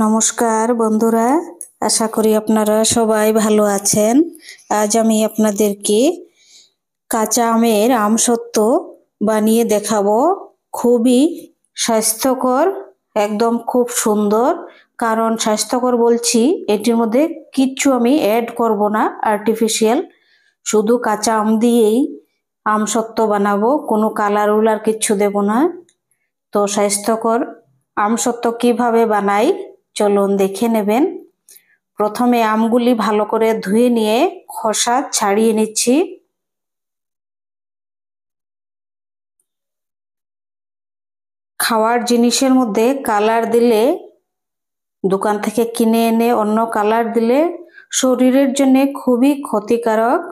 নমস্কার বন্ধুরা, আশা করি আপনারা সবাই ভালো আছেন। আজ আমি আপনাদেরকে কাঁচা আমের আমসত্ত্ব বানিয়ে দেখাবো। খুবই স্বাস্থ্যকর, একদম খুব সুন্দর। কারণ স্বাস্থ্যকর বলছি, এটির মধ্যে কিচ্ছু আমি অ্যাড করব না আর্টিফিশিয়াল, শুধু কাঁচা আম দিয়েই আমসত্ত্ব বানাবো, কোনো কালার উলার কিচ্ছু দেব না। তো স্বাস্থ্যকর আমসত্ত্ব কিভাবে বানাই চলুন দেখে নেবেন। প্রথমে আমগুলি ভালো করে ধুয়ে নিয়ে খোসা ছাড়িয়ে নিচ্ছি। খাওয়ার জিনিসের মধ্যে কালার দিলে, দোকান থেকে কিনে এনে অন্য কালার দিলে শরীরের জন্য খুবই ক্ষতিকারক।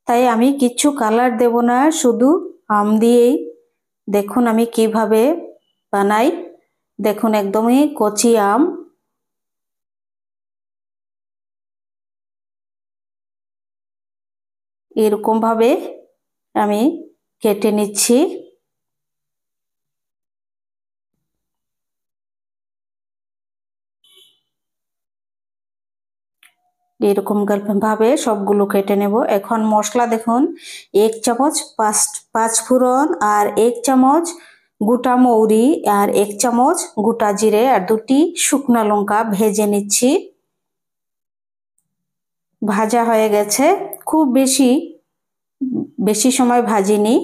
তাই আমি কিচ্ছু কালার দেব না, শুধু আম দিয়েই দেখুন আমি কিভাবে বানাই। দেখুন একদমই কচি আম, এরকম ভাবে আমি কেটে নিচ্ছি। এরকম ভাবে সবগুলো কেটে নেব। এখন মশলা দেখুন, 1 চামচ পাঁচ ফোড়ন, আর 1 চামচ গোটা মৌরি, আর 1 চামচ গোটা জিরে, আর 2টি শুকনো লঙ্কা ভেজে নিচ্ছি। ভাজা হয়ে গেছে, খুব বেশি সময় ভাজিনি।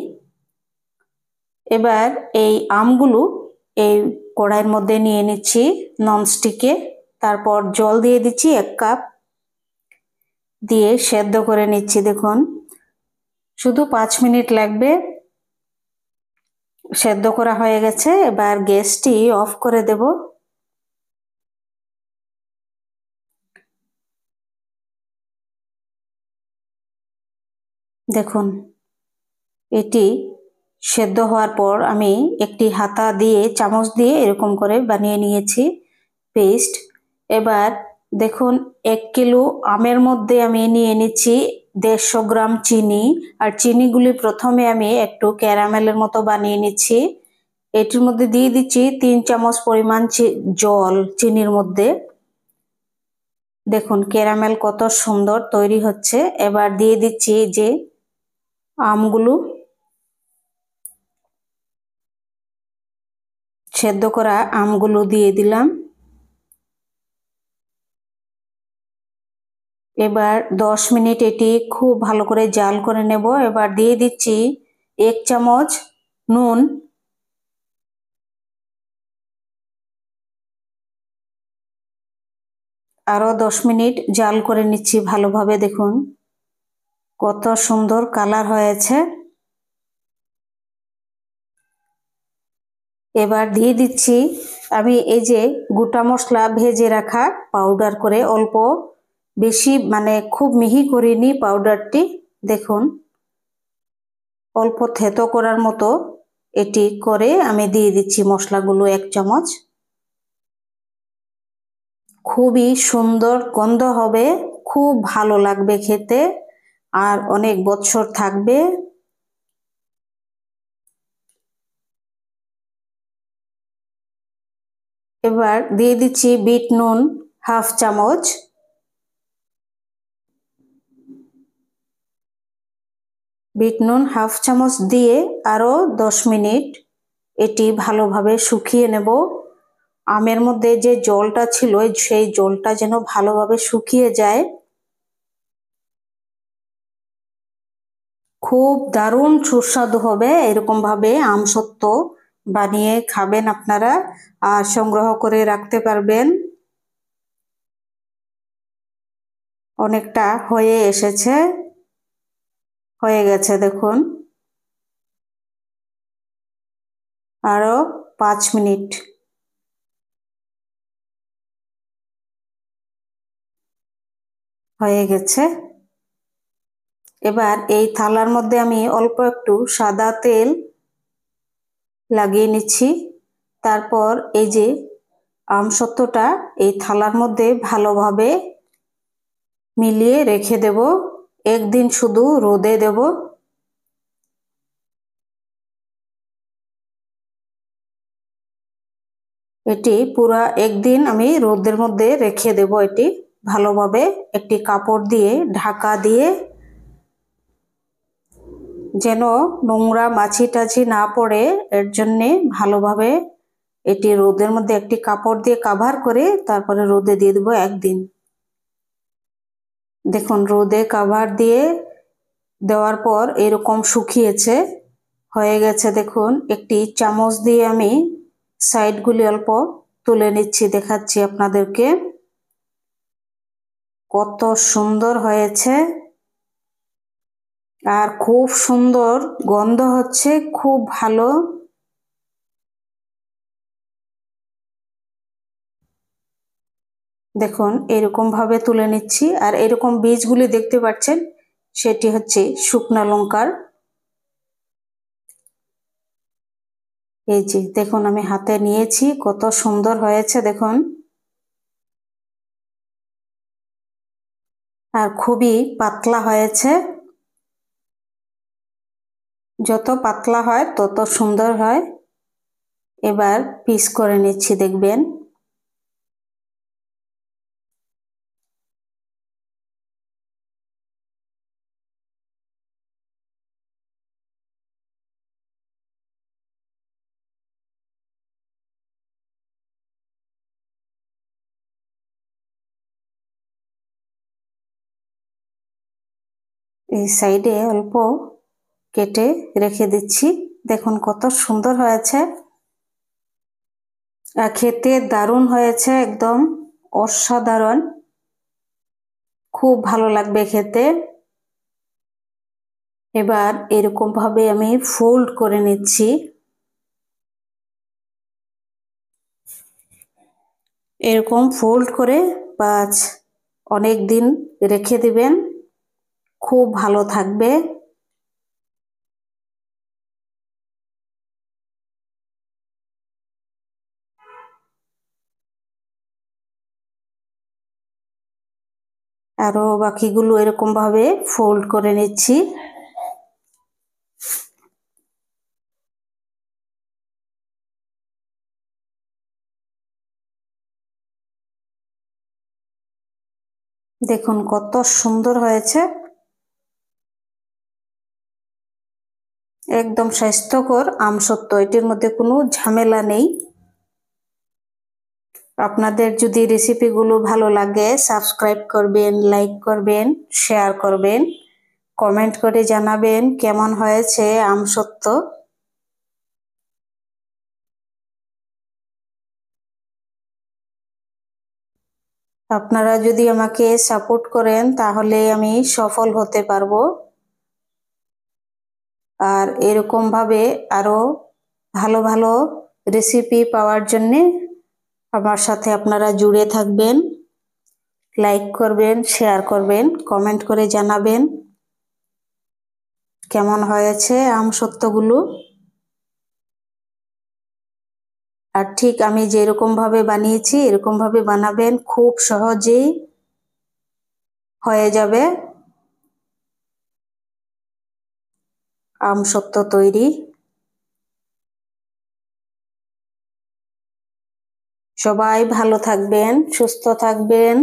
এবার এই আমগুলো এই কড়াইয়ের মধ্যে নিয়ে নিচ্ছি ননস্টিকে। তারপর জল দিয়ে দিচ্ছি 1 কাপ, দিয়ে সেদ্ধ করে নিচ্ছি। দেখুন শুধু 5 মিনিট লাগবে, সেদ্ধ করা হয়ে গেছে। এবার গ্যাসটি অফ করে দেব। দেখুন এটি সেদ্ধ হওয়ার পর আমি একটি হাতা দিয়ে, চামচ দিয়ে এরকম করে বানিয়ে নিয়েছি পেস্ট। এবার দেখুন 1 কিলো আমের মধ্যে আমি নিয়ে নিচ্ছি 150 গ্রাম চিনি, আর চিনিগুলি প্রথমে আমি একটু ক্যারামেলের মতো বানিয়ে নিচ্ছি। এটির মধ্যে দিয়ে দিচ্ছি 3 চামচ পরিমাণ জল চিনির মধ্যে। দেখুন ক্যারামেল কত সুন্দর তৈরি হচ্ছে। এবার দিয়ে দিচ্ছি যে আমগুলো, সেদ্ধ করা আমগুলো দিয়ে দিলাম। এবার 10 মিনিট এটি খুব ভালো করে জাল করে নেব। এবার দিয়ে দিচ্ছি 1 চামচ নুন, আরো 10 মিনিট জাল করে নিচ্ছি ভালোভাবে। দেখুন কত সুন্দর কালার হয়েছে। এবার দিয়ে দিচ্ছি আমি এই যে গোটা মশলা ভেজে রাখা, পাউডার করে, অল্প বেশি মানে খুব মিহি করিনি পাউডারটি। দেখুন অল্প থেতো করার মতো এটি করে আমি দিয়ে দিচ্ছি মশলাগুলো 1 চামচ। খুবই সুন্দর গন্ধ হবে, খুব ভালো লাগবে খেতে, আর অনেক বছর থাকবে। এবার দিয়ে দিচ্ছি বিট নুন 1/2 চামচ। বিট নুন 1/2 চামচ দিয়ে আরো 10 মিনিট এটি ভালোভাবে শুকিয়ে নেব। আমের মধ্যে যে জলটা ছিল সেই জলটা যেন ভালোভাবে শুকিয়ে যায়। খুব দারুণ সুস্বাদু হবে, এরকম ভাবে আমসত্ত্ব বানিয়ে খাবেন আপনারা, আর সংগ্রহ করে রাখতে পারবেন। অনেকটা হয়ে এসেছে, হয়ে গেছে দেখুন, আরো 5 মিনিট। হয়ে গেছে। এবার এই থালার মধ্যে আমি অল্প একটু সাদা তেল লাগিয়ে নিচ্ছি। তারপর এই যে আমসত্ত্বটা এই থালার মধ্যে ভালোভাবে মিলিয়ে রেখে দেব, একদিন শুধু রোদে দেব। এটি পুরা একদিন আমি রোদের মধ্যে রেখে দেব। এটি ভালোভাবে একটি কাপড় দিয়ে ঢাকা দিয়ে, যেন নোংরা মাছি টাছি না পড়ে, এর জন্যে ভালোভাবে এটি রোদের মধ্যে একটি কাপড় দিয়ে কভার করে তারপরে রোদে দিয়ে দেবো একদিন। দেখুন রোদে কভার দিয়ে দেওয়ার পর এরকম শুকিয়েছে, হয়ে গেছে। দেখুন একটি চামচ দিয়ে আমি সাইডগুলি অল্প তুলে নিচ্ছি, দেখাচ্ছি আপনাদেরকে কত সুন্দর হয়েছে। আর খুব সুন্দর গন্ধ হচ্ছে, খুব ভালো। দেখুন এরকম ভাবে তুলে নিচ্ছি। আর এরকম বীজগুলি দেখতে পাচ্ছেন, সেটি হচ্ছে শুকনা লঙ্কার। এই যে দেখুন আমি হাতে নিয়েছি, কত সুন্দর হয়েছে দেখুন। আর খুবই পাতলা হয়েছে, যত পাতলা হয় তত সুন্দর হয়। এবার পিস করে নিচ্ছি, দেখবেন। এই সাইডে অল্প কেটে রেখে দিচ্ছি। দেখুন কত সুন্দর হয়েছে, আর খেতে দারুণ হয়েছে, একদম অসাধারণ। খুব ভালো লাগবে খেতে। এবার এরকম ভাবে আমি ফোল্ড করে নিচ্ছি। এরকম ফোল্ড করে বাস অনেক দিন রেখে দিবেন, খুব ভালো থাকবে। আরো বাকিগুলো এরকম ভাবে ফোল্ড করে নিচ্ছি। দেখুন কত সুন্দর হয়েছে, একদম স্বাস্থ্যকর আমসত্ত্ব, এটির মধ্যে কোনো ঝামেলা নেই। আপনাদের যদি রেসিপিগুলো ভালো লাগে, সাবস্ক্রাইব করবেন, লাইক করবেন, শেয়ার করবেন, কমেন্ট করে জানাবেন কেমন হয়েছে আমসত্ত্ব। আপনারা যদি আমাকে সাপোর্ট করেন তাহলে আমি সফল হতে পারবো। আর এরকম ভাবে আরো ভালো ভালো রেসিপি পাওয়ার জন্যে আমার সাথে আপনারা জুড়ে থাকবেন। লাইক করবেন, শেয়ার করবেন, কমেন্ট করে জানাবেন কেমন হয়েছে আমসত্ত্বগুলো। আর ঠিক আমি যেরকম ভাবে বানিয়েছি এরকম ভাবে বানাবেন, খুব সহজেই হয়ে যাবে আমসত্ত্ব তৈরি। সবাই ভালো থাকবেন, সুস্থ থাকবেন।